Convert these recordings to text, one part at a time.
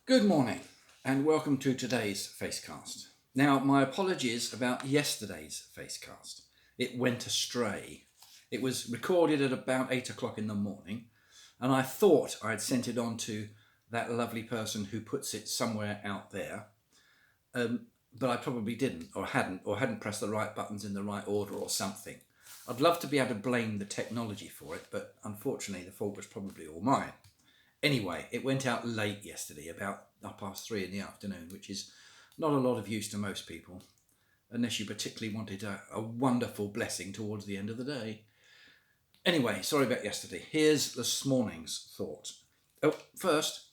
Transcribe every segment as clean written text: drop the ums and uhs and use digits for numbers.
Good morning and welcome to today's Facecast. Now, my apologies about yesterday's Facecast. It went astray. It was recorded at about 8 o'clock in the morning, and I thought I'd sent it on to that lovely person who puts it somewhere out there, but I probably didn't or hadn't pressed the right buttons in the right order or something. I'd love to be able to blame the technology for it, but unfortunately the fault was probably all mine. Anyway, it went out late yesterday, about 3:30 in the afternoon, which is not a lot of use to most people, unless you particularly wanted a wonderful blessing towards the end of the day. Anyway, sorry about yesterday. Here's this morning's thought. Oh, first,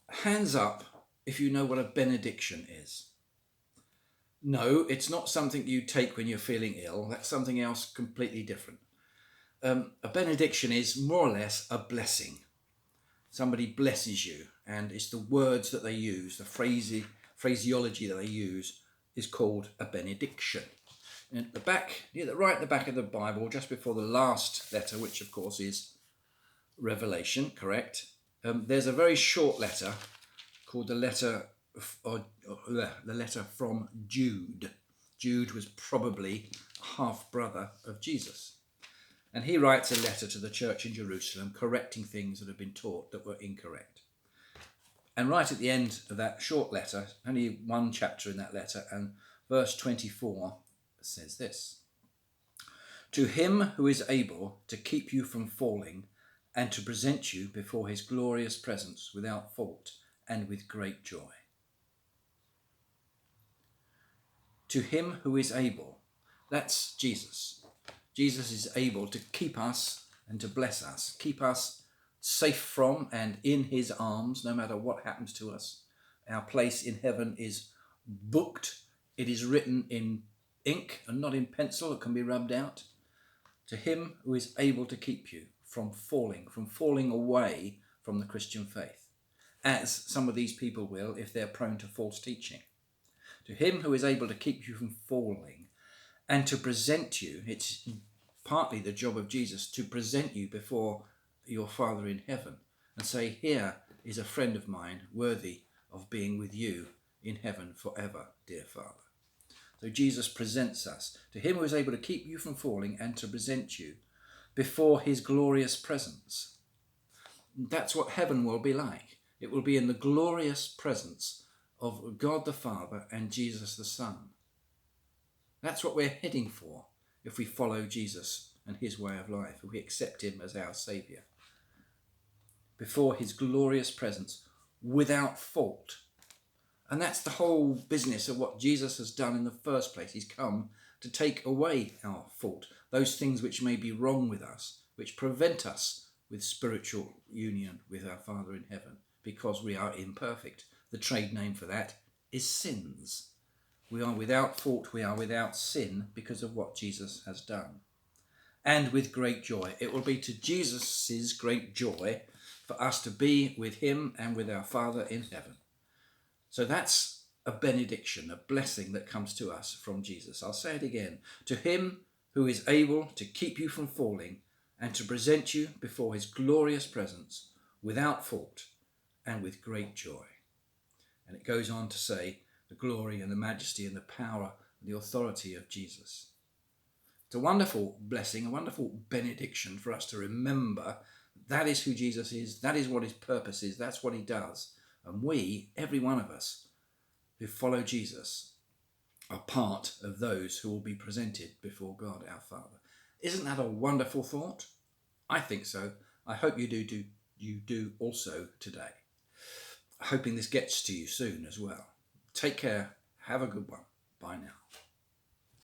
hands up if you know what a benediction is. No, it's not something you take when you're feeling ill. That's something else completely different. A benediction is more or less a blessing. Somebody blesses you, and it's the words that they use, the phraseology that they use is called a benediction. And at the back, right at the back of the Bible, just before the last letter, which of course is Revelation, correct? There's a very short letter called the letter from Jude. Jude was probably a half brother of Jesus. And he writes a letter to the church in Jerusalem, correcting things that have been taught that were incorrect. And right at the end of that short letter, only one chapter in that letter, and verse 24 says this: "To him who is able to keep you from falling and to present you before his glorious presence without fault and with great joy." To him who is able, that's Jesus. Jesus is able to keep us and to bless us, keep us safe from and in his arms, no matter what happens to us. Our place in heaven is booked. It is written in ink and not in pencil. It can be rubbed out. To him who is able to keep you from falling away from the Christian faith, as some of these people will if they're prone to false teaching. To him who is able to keep you from falling and to present you, it's partly the job of Jesus to present you before your Father in heaven and say, here is a friend of mine worthy of being with you in heaven forever, dear Father. So Jesus presents us to him who is able to keep you from falling and to present you before his glorious presence. That's what heaven will be like. It will be in the glorious presence of God the Father and Jesus the Son. That's what we're heading for if we follow Jesus and his way of life, if we accept him as our Saviour. Before his glorious presence without fault. And that's the whole business of what Jesus has done in the first place. He's come to take away our fault, those things which may be wrong with us, which prevent us with spiritual union with our Father in heaven, because we are imperfect. The trade name for that is sins. We are without fault, we are without sin because of what Jesus has done. And with great joy. It will be to Jesus' great joy for us to be with him and with our Father in heaven. So that's a benediction, a blessing that comes to us from Jesus. I'll say it again. To him who is able to keep you from falling and to present you before his glorious presence without fault and with great joy. And it goes on to say, the glory and the majesty and the power and the authority of Jesus. It's a wonderful blessing, a wonderful benediction for us to remember that is who Jesus is, that is what his purpose is, that's what he does. And we, every one of us who follow Jesus, are part of those who will be presented before God our Father. Isn't that a wonderful thought? I think so. I hope you do also today. Hoping this gets to you soon as well. Take care. Have a good one. Bye now.